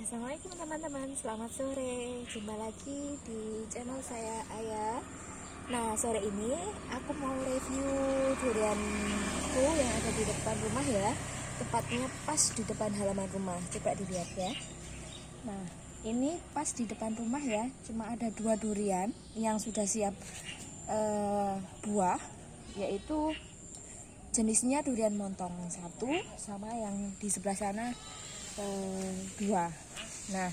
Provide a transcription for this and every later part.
Assalamualaikum teman-teman, selamat sore. Jumpa lagi di channel saya Ayah. Nah, sore ini aku mau review durianku yang ada di depan rumah ya. Tepatnya pas di depan halaman rumah. Coba dilihat ya. Nah, ini pas di depan rumah ya. Cuma ada 2 durian yang sudah siap buah, yaitu jenisnya durian montong 1 sama yang di sebelah sana 2. Nah,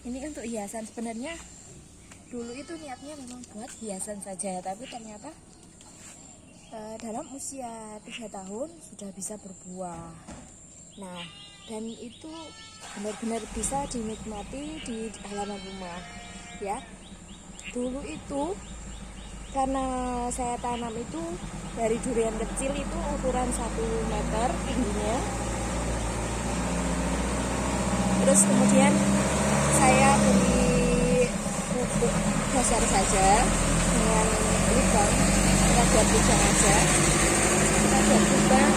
ini untuk hiasan. Sebenarnya dulu itu niatnya memang buat hiasan saja, tapi ternyata dalam usia 3 tahun sudah bisa berbuah. Nah, dan itu benar-benar bisa dinikmati di halaman rumah ya. Dulu itu karena saya tanam itu dari durian kecil itu ukuran 1 meter tingginya. Terus kemudian saya beli pupuk dasar saja dengan lubang, kita buat lubang aja. Kita buat lubang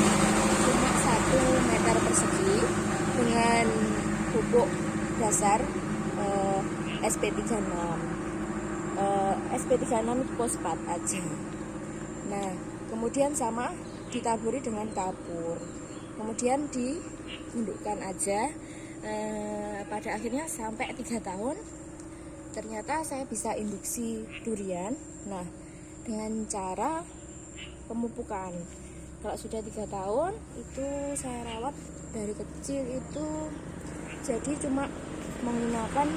cuma 1 meter persegi dengan pupuk dasar SP36. SP36 itu fosfat aja. Nah, kemudian sama ditaburi dengan kapur. Kemudian diindukkan aja. Pada akhirnya sampai 3 tahun ternyata saya bisa induksi durian. Nah, dengan cara pemupukan. Kalau sudah 3 tahun itu saya rawat dari kecil itu, jadi cuma menggunakan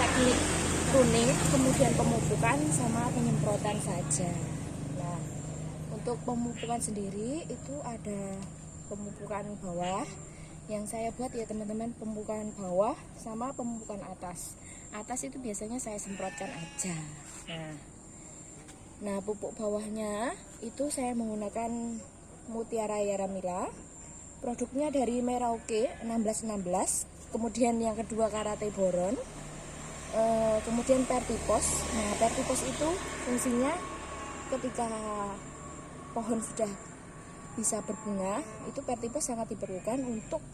teknik pruning, kemudian pemupukan sama penyemprotan saja. Nah, untuk pemupukan sendiri itu ada pemupukan bawah yang saya buat ya teman-teman, pemupukan bawah sama pemupukan atas. Atas itu biasanya saya semprotkan aja. Nah, pupuk bawahnya itu saya menggunakan Mutiara Yaramila. Produknya dari Merauke 1616. Kemudian yang kedua Karate Boron. Kemudian Pertipos. Nah, Pertipos itu fungsinya ketika pohon sudah bisa berbunga, itu Pertipos sangat diperlukan untuk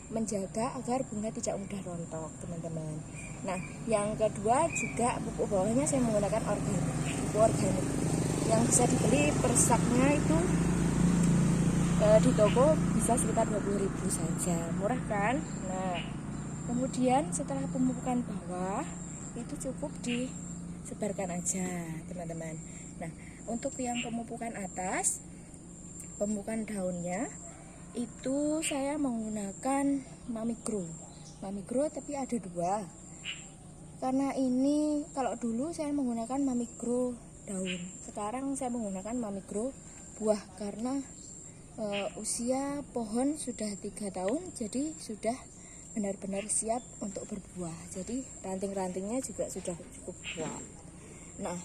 menjaga agar bunga tidak mudah rontok, teman-teman. Nah, yang kedua juga pupuk bawahnya saya menggunakan pupuk organik yang bisa dibeli per saknya itu di toko bisa sekitar 20.000 saja, murah kan? Nah, kemudian setelah pemupukan bawah itu cukup disebarkan aja, teman-teman. Nah, untuk yang pemupukan atas, pemupukan daunnya itu saya menggunakan Mamigro tapi ada 2. Karena ini kalau dulu saya menggunakan Mamigro daun, sekarang saya menggunakan Mamigro buah karena usia pohon sudah 3 tahun, jadi sudah benar-benar siap untuk berbuah. Jadi ranting-rantingnya juga sudah cukup kuat. Nah,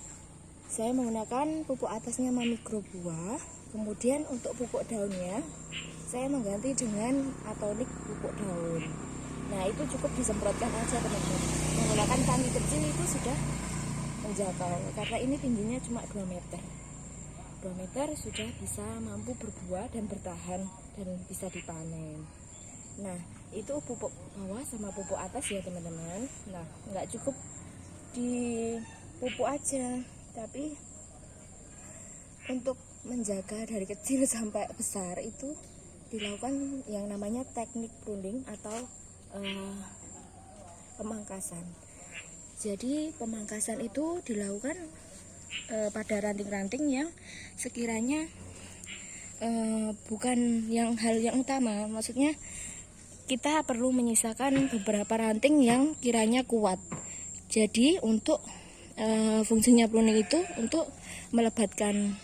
saya menggunakan pupuk atasnya Mamigro buah. Kemudian untuk pupuk daunnya saya mengganti dengan atonik pupuk daun. Nah, itu cukup disemprotkan aja teman-teman. Menggunakan tangki kecil itu sudah menjangkau, karena ini tingginya cuma 2 meter. 2 meter sudah bisa mampu berbuah dan bertahan dan bisa dipanen. Nah, itu pupuk bawah sama pupuk atas ya teman-teman. Nah, nggak cukup di pupuk aja, tapi untuk menjaga dari kecil sampai besar itu dilakukan yang namanya teknik pruning atau pemangkasan. Jadi pemangkasan itu dilakukan pada ranting-ranting yang sekiranya bukan hal yang utama. Maksudnya kita perlu menyisakan beberapa ranting yang kiranya kuat. Jadi untuk fungsinya pruning itu untuk melebatkan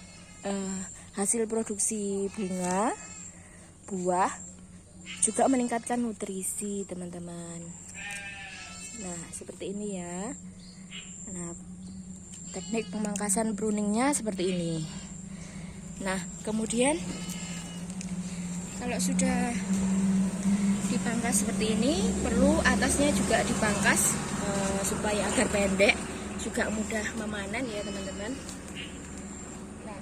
hasil produksi bunga, buah, juga meningkatkan nutrisi teman-teman. Nah, seperti ini ya. Nah, teknik pemangkasan pruningnya seperti ini. Nah, kemudian kalau sudah dipangkas seperti ini, perlu atasnya juga dipangkas supaya agar pendek, juga mudah memanen ya teman-teman. Nah,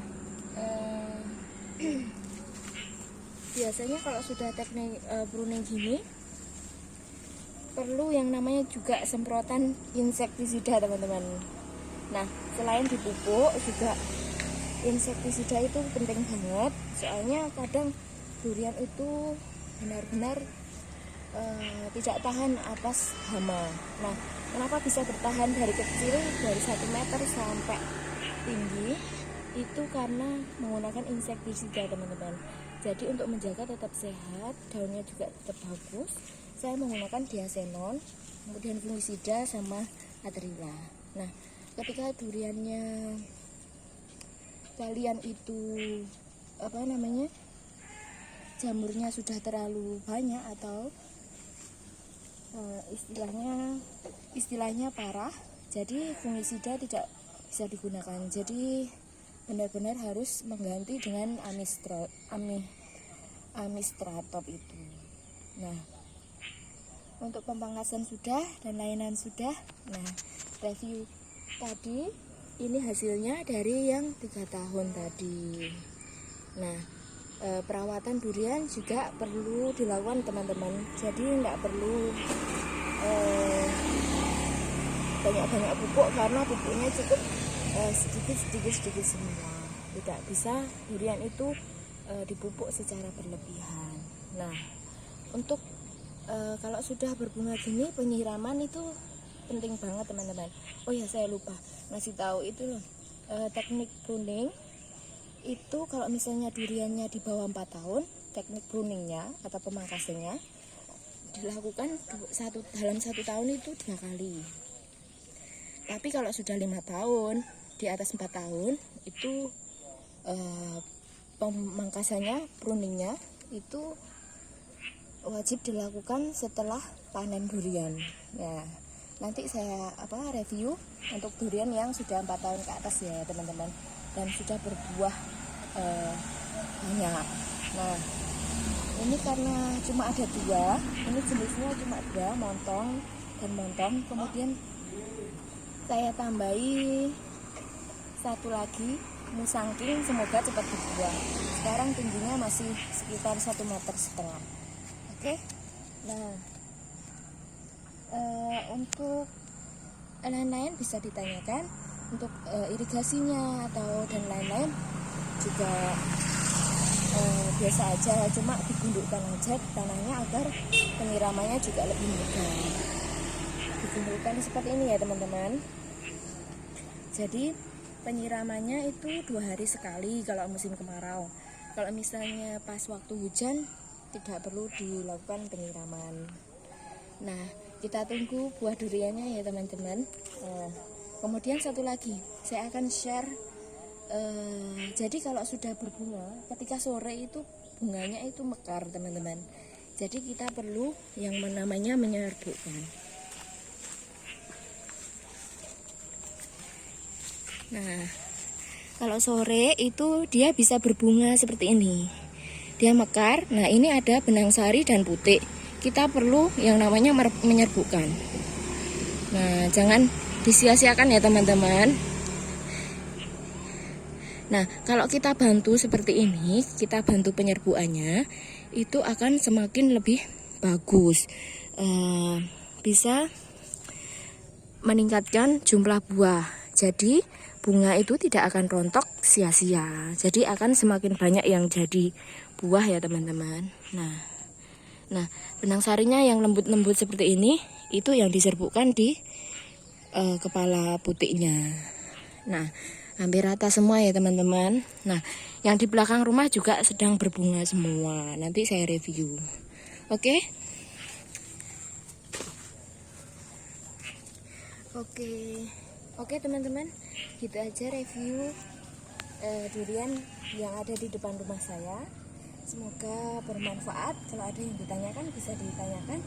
biasanya kalau sudah teknik pruning gini perlu yang namanya juga semprotan insektisida teman-teman. Nah, selain dipupuk juga insektisida itu penting banget, soalnya kadang durian itu benar-benar tidak tahan atas hama. Nah, kenapa bisa bertahan dari kecil, dari 1 meter sampai tinggi, itu karena menggunakan insektisida teman-teman. Jadi untuk menjaga tetap sehat, daunnya juga tetap bagus, saya menggunakan diasenon, kemudian fungisida sama adrila. Nah, ketika duriannya kalian itu jamurnya sudah terlalu banyak atau istilahnya parah, jadi fungisida tidak bisa digunakan. Jadi benar-benar harus mengganti dengan amistratop itu. Nah, untuk pemangkasan sudah dan layanan sudah. Nah, review tadi ini hasilnya dari yang 3 tahun tadi. Nah, perawatan durian juga perlu dilakukan teman-teman. Jadi nggak perlu banyak-banyak pupuk, karena pupuknya cukup sedikit semua. Tidak bisa durian itu dipupuk secara berlebihan. Nah, untuk kalau sudah berbunga gini, penyiraman itu penting banget teman-teman. Oh ya, saya lupa ngasih tahu itu loh, teknik pruning itu kalau misalnya duriannya di bawah 4 tahun, teknik pruningnya atau pemangkasannya dilakukan dalam 1 tahun itu 2 kali. Tapi kalau sudah 5 tahun, di atas 4 tahun itu pemangkasannya, pruningnya itu wajib dilakukan setelah panen durian. Nah, nanti saya review untuk durian yang sudah 4 tahun ke atas ya teman-teman, dan sudah berbuah banyak. Nah, ini karena cuma ada 2, ini jenisnya cuma 2, montong dan montong. Kemudian saya tambahi 1 lagi musangking, semoga cepat berbuah. Sekarang tingginya masih sekitar 1,5 meter. Oke. Nah, untuk lain-lain bisa ditanyakan. Untuk irigasinya atau dan lain-lain juga biasa aja, cuma digundukkan aja tanahnya agar penyiramannya juga lebih mudah. Digundukkan seperti ini ya teman-teman. Jadi penyiramannya itu 2 hari sekali kalau musim kemarau. Kalau misalnya pas waktu hujan tidak perlu dilakukan penyiraman. Nah, kita tunggu buah duriannya ya teman-teman. Kemudian satu lagi, saya akan share. Jadi kalau sudah berbunga, ketika sore itu bunganya itu mekar teman-teman. Jadi kita perlu yang namanya menyerbukkan. Nah, kalau sore itu dia bisa berbunga seperti ini. Dia mekar. Nah, ini ada benang sari dan putik. Kita perlu yang namanya menyerbukkan. Nah, jangan disia-siakan ya teman-teman. Nah, kalau kita bantu seperti ini, kita bantu penyerbukannya, itu akan semakin lebih bagus. Bisa meningkatkan jumlah buah. Jadi bunga itu tidak akan rontok sia-sia. Jadi akan semakin banyak yang jadi buah ya teman-teman. Nah, benang sarinya yang lembut-lembut seperti ini, itu yang diserbukkan di kepala putiknya. Nah, hampir rata semua ya teman-teman. Nah, yang di belakang rumah juga sedang berbunga semua. Nanti saya review. Oke. Oke teman-teman, gitu aja review durian yang ada di depan rumah saya. Semoga bermanfaat. Kalau ada yang ditanyakan bisa ditanyakan.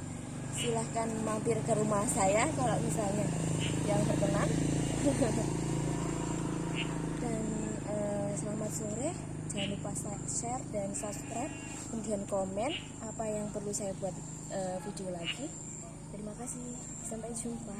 Silahkan mampir ke rumah saya kalau misalnya yang berkenan. Dan selamat sore. Jangan lupa share dan subscribe, kemudian komen apa yang perlu saya buat video lagi. Terima kasih, sampai jumpa.